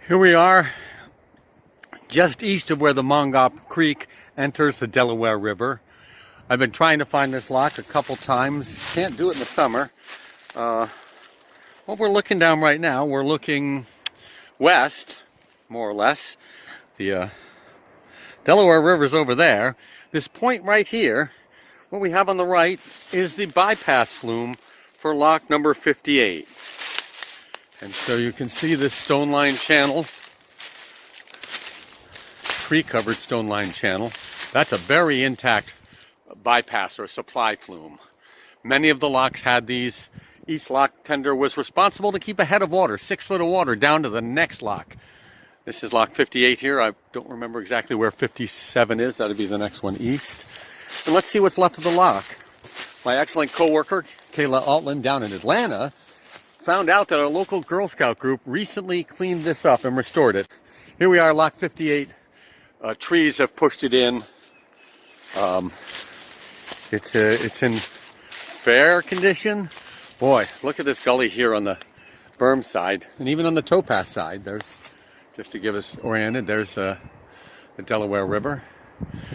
Here we are, just east of where the Mongop Creek enters the Delaware River. I've been trying to find this lock a couple times. Can't do it in the summer. What we're looking down right now, we're looking west, more or less. The Delaware River's over there. This point right here, what we have on the right, is the bypass flume for lock number 58. And so you can see this stone line channel, tree-covered stone line channel. That's a very intact bypass or supply flume. Many of the locks had these. Each lock tender was responsible to keep a head of water, 6 foot of water, down to the next lock. This is lock 58 here. I don't remember exactly where 57 is. That'll be the next one east. And let's see what's left of the lock. My excellent co-worker, Kayla Altland, down in Atlanta, found out that our local Girl Scout group recently cleaned this up and restored it. Here we are, lock 58. Trees have pushed it in. It's in fair condition. Boy, look at this gully here on the berm side, and even on the towpath side. There's, just to give us oriented, there's the Delaware River.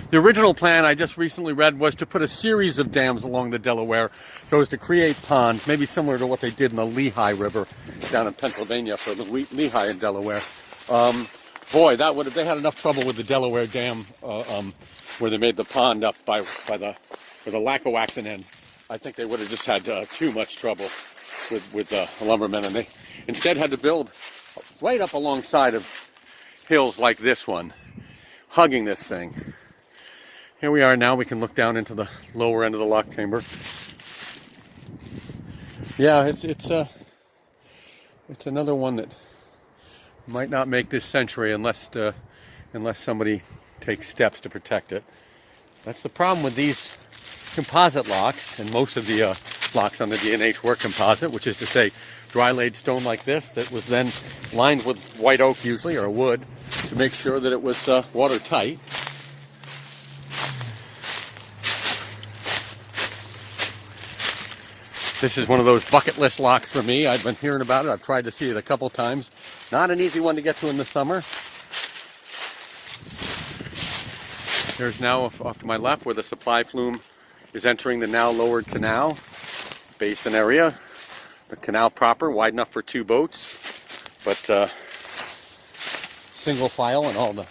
The original plan I just recently read was to put a series of dams along the Delaware so as to create ponds, maybe similar to what they did in the Lehigh River down in Pennsylvania for the Lehigh and Delaware. Boy, that would have, they had enough trouble with the Delaware Dam where they made the pond up by the Lackawaxen end. I think they would have just had too much trouble with the lumbermen, and they instead had to build right up alongside of hills like this one, hugging this thing. Here we are now. We can look down into the lower end of the lock chamber. Yeah, it's another one that might not make this century unless somebody takes steps to protect it. That's the problem with these composite locks, and most of the locks on the D&H were composite, which is to say dry laid stone like this that was then lined with white oak usually, or wood, to make sure that it was watertight. This is one of those bucket list locks for me. I've been hearing about it. I've tried to see it a couple times. Not an easy one to get to in the summer. There's now, off to my left, where the supply flume is entering the now lowered canal basin area. The canal proper, wide enough for 2 boats, but single file in all the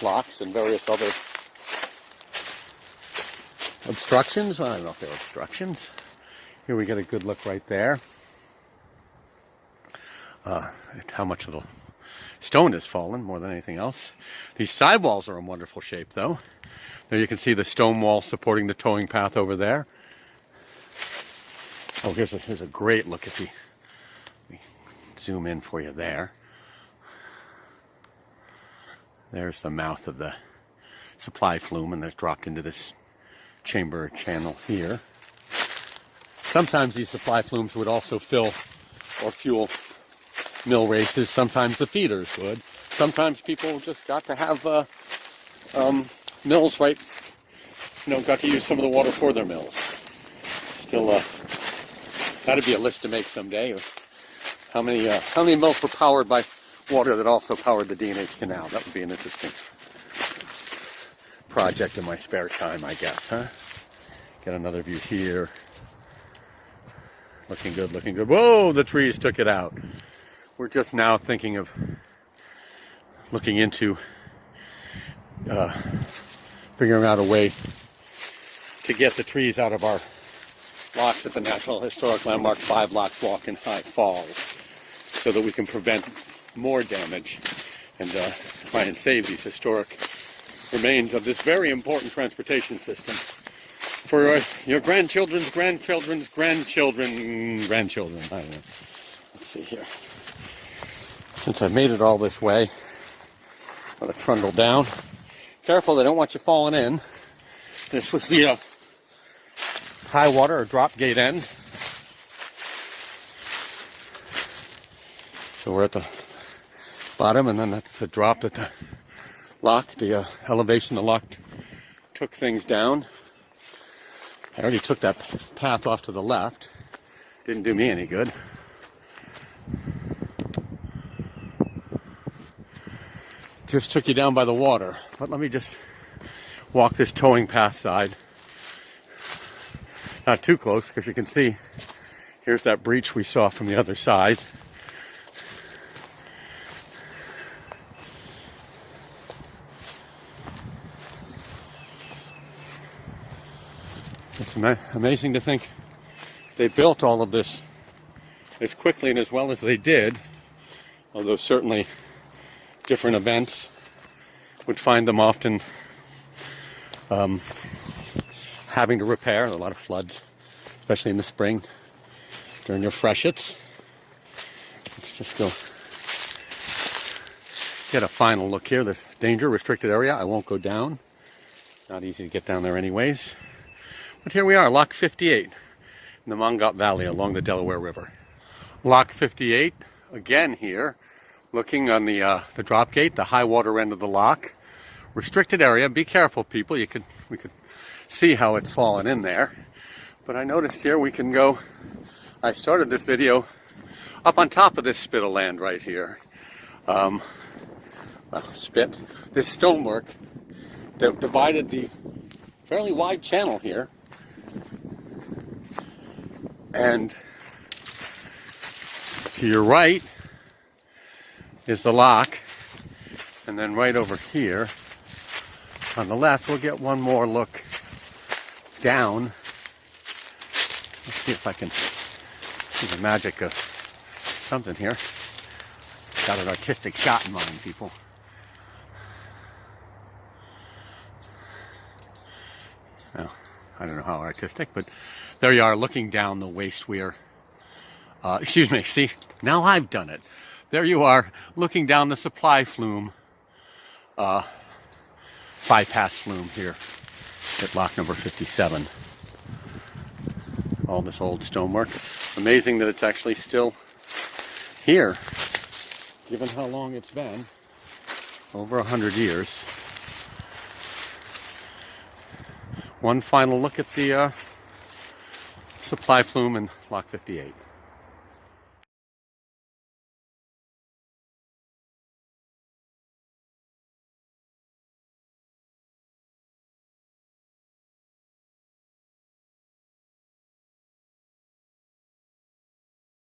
locks and various other obstructions. Well, I don't know if they're obstructions. Here we get a good look right there. At how much of the stone has fallen more than anything else. These sidewalls are in wonderful shape, though. There you can see the stone wall supporting the towing path over there. Oh, here's a great look at the. Let me zoom in for you there. There's the mouth of the supply flume, and they're dropped into this chamber channel here. Sometimes these supply flumes would also fill or fuel mill races. Sometimes the feeders would. Sometimes people just got to have mills right, got to use some of the water for their mills. Still, that'd be a list to make someday of how many mills were powered by water that also powered the D&H Canal. That would be an interesting project in my spare time, I guess, huh? Get another view here. Looking good, looking good. Whoa, the trees took it out. We're just now thinking of looking into figuring out a way to get the trees out of our locks at the National Historic Landmark 5 Locks Walk in High Falls so that we can prevent more damage and try and save these historic remains of this very important transportation system for your grandchildren's grandchildren's grandchildren. I don't know. Let's see here. Since I've made it all this way, I'm going to trundle down. Careful, they don't want you falling in. This was the high water or drop gate end. So we're at the bottom, and then that's the drop at the lock, the elevation the lock took things down. I already took that path off to the left. Didn't do me any good. just took you down by the water. But let me just walk this towing path side. Not too close, because you can see here's that breach we saw from the other side. It's amazing to think they built all of this as quickly and as well as they did, although certainly different events would find them often having to repair. A lot of floods, especially in the spring during your freshets. Let's just go get a final look here. This danger restricted area. I won't go down. Not easy to get down there anyways. But here we are, Lock 58 in the Mongat Valley along the Delaware River. Lock 58 again here, looking on the drop gate, the high water end of the lock. Restricted area. Be careful, people. We could see how it's fallen in there. But I noticed here we can go. I started this video up on top of this spit of land right here. Well, spit. This stonework that divided the fairly wide channel here. And to your right is the lock. And then right over here on the left, we'll get one more look down. Let's see if I can see the magic of something here. Got an artistic shot in mind, people. Well, I don't know how artistic, but there you are looking down the waste weir. Excuse me, see, now I've done it. There you are looking down the supply flume, bypass flume here at lock number 57. All this old stonework. Amazing that it's actually still here, given how long it's been. Over 100 years. One final look at the supply flume in Lock 58.